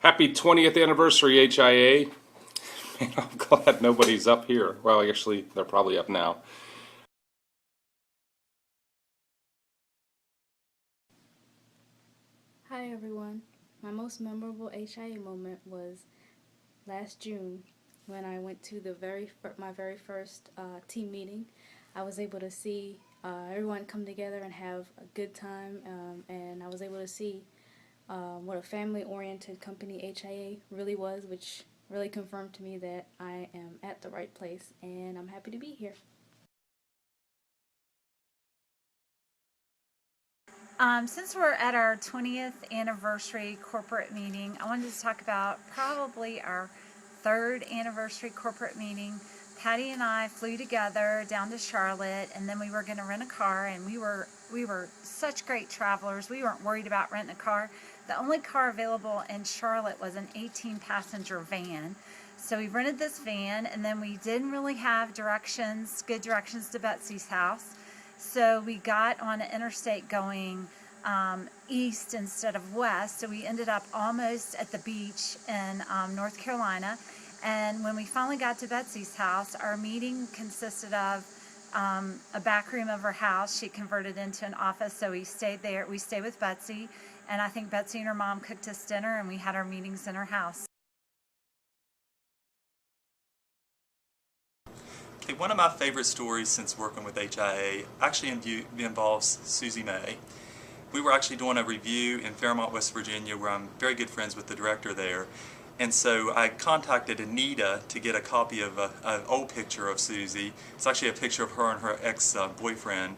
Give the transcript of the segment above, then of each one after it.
Happy 20th anniversary, HIA. Man, I'm glad nobody's up here. Well, actually, they're probably up now. Hi everyone. My most memorable HIA moment was last June when I went to my very first team meeting. I was able to see everyone come together and have a good time, and I was able to see what a family-oriented company HIA really was, which really confirmed to me that I am at the right place, and I'm happy to be here. Since we're at our 20th anniversary corporate meeting, I wanted to talk about probably our third anniversary corporate meeting. Patty and I flew together down to Charlotte, and then we were going to rent a car, and we were such great travelers. We weren't worried about renting a car. The only car available in Charlotte was an 18-passenger van. So we rented this van, and then we didn't really have good directions to Betsy's house. So we got on an interstate going east instead of west. So we ended up almost at the beach in North Carolina. And when we finally got to Betsy's house, our meeting consisted of a back room of her house. She converted into an office, so we stayed there. We stayed with Betsy, and I think Betsy and her mom cooked us dinner, and we had our meetings in her house. One of my favorite stories since working with HIA actually involves Susie May. We were actually doing a review in Fairmont, West Virginia, where I'm very good friends with the director there. And so I contacted Anita to get a copy of an old picture of Susie. It's actually a picture of her and her ex-boyfriend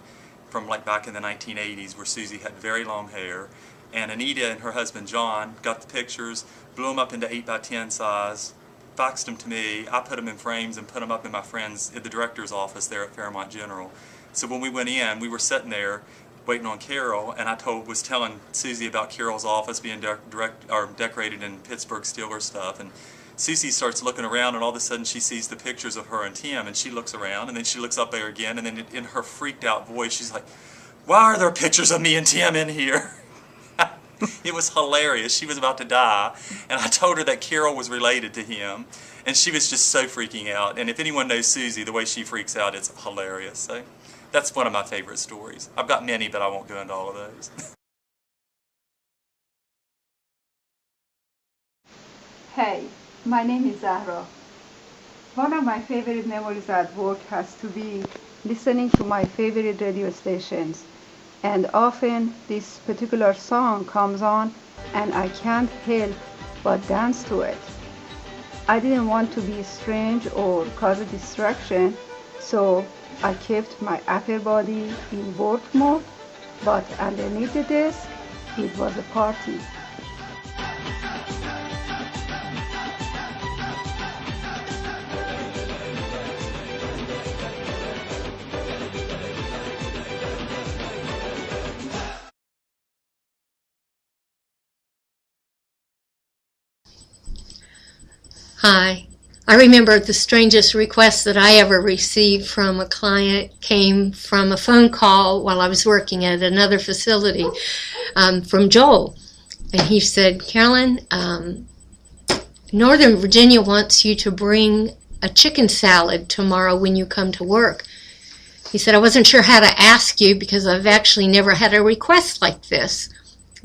from like back in the 1980s, where Susie had very long hair. And Anita and her husband John got the pictures, blew them up into 8x10 size, faxed them to me. I put them in frames and put them up in my friend's, at the director's office there at Fairmont General. So when we went in, we were sitting there waiting on Carol, and I was telling Susie about Carol's office being decorated in Pittsburgh Steelers stuff, and Susie starts looking around, and all of a sudden she sees the pictures of her and Tim, and she looks around, and then she looks up there again, and then in her freaked out voice she's like, "Why are there pictures of me and Tim in here?" It was hilarious. She was about to die, and I told her that Carol was related to him, and she was just so freaking out. And if anyone knows Susie, the way she freaks out, it's hilarious. So that's one of my favorite stories. I've got many, but I won't go into all of those. Hey, my name is Zahra. One of my favorite memories at work has to be listening to my favorite radio stations. And often this particular song comes on and I can't help but dance to it. I didn't want to be strange or cause a distraction, so I kept my upper body in work mode, but underneath the desk, it was a party. Hi. I remember the strangest request that I ever received from a client came from a phone call while I was working at another facility from Joel. And he said, "Carolyn, Northern Virginia wants you to bring a chicken salad tomorrow when you come to work." He said, "I wasn't sure how to ask you because I've actually never had a request like this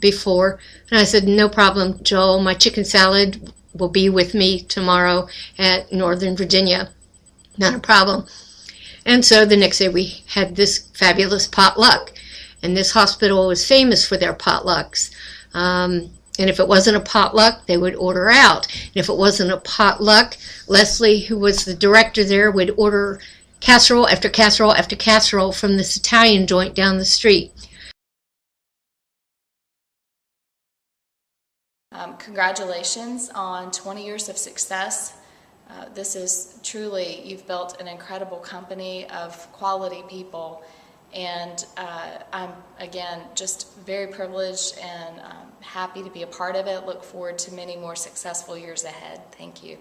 before." And I said, "No problem, Joel. My chicken salad will be with me tomorrow at Northern Virginia. Not a problem." And so the next day we had this fabulous potluck. And this hospital was famous for their potlucks. And if it wasn't a potluck, they would order out. And if it wasn't a potluck, Leslie, who was the director there, would order casserole after casserole after casserole from this Italian joint down the street. Congratulations on 20 years of success. This is truly, you've built an incredible company of quality people, and I'm, again, just very privileged and happy to be a part of it. Look forward to many more successful years ahead. Thank you.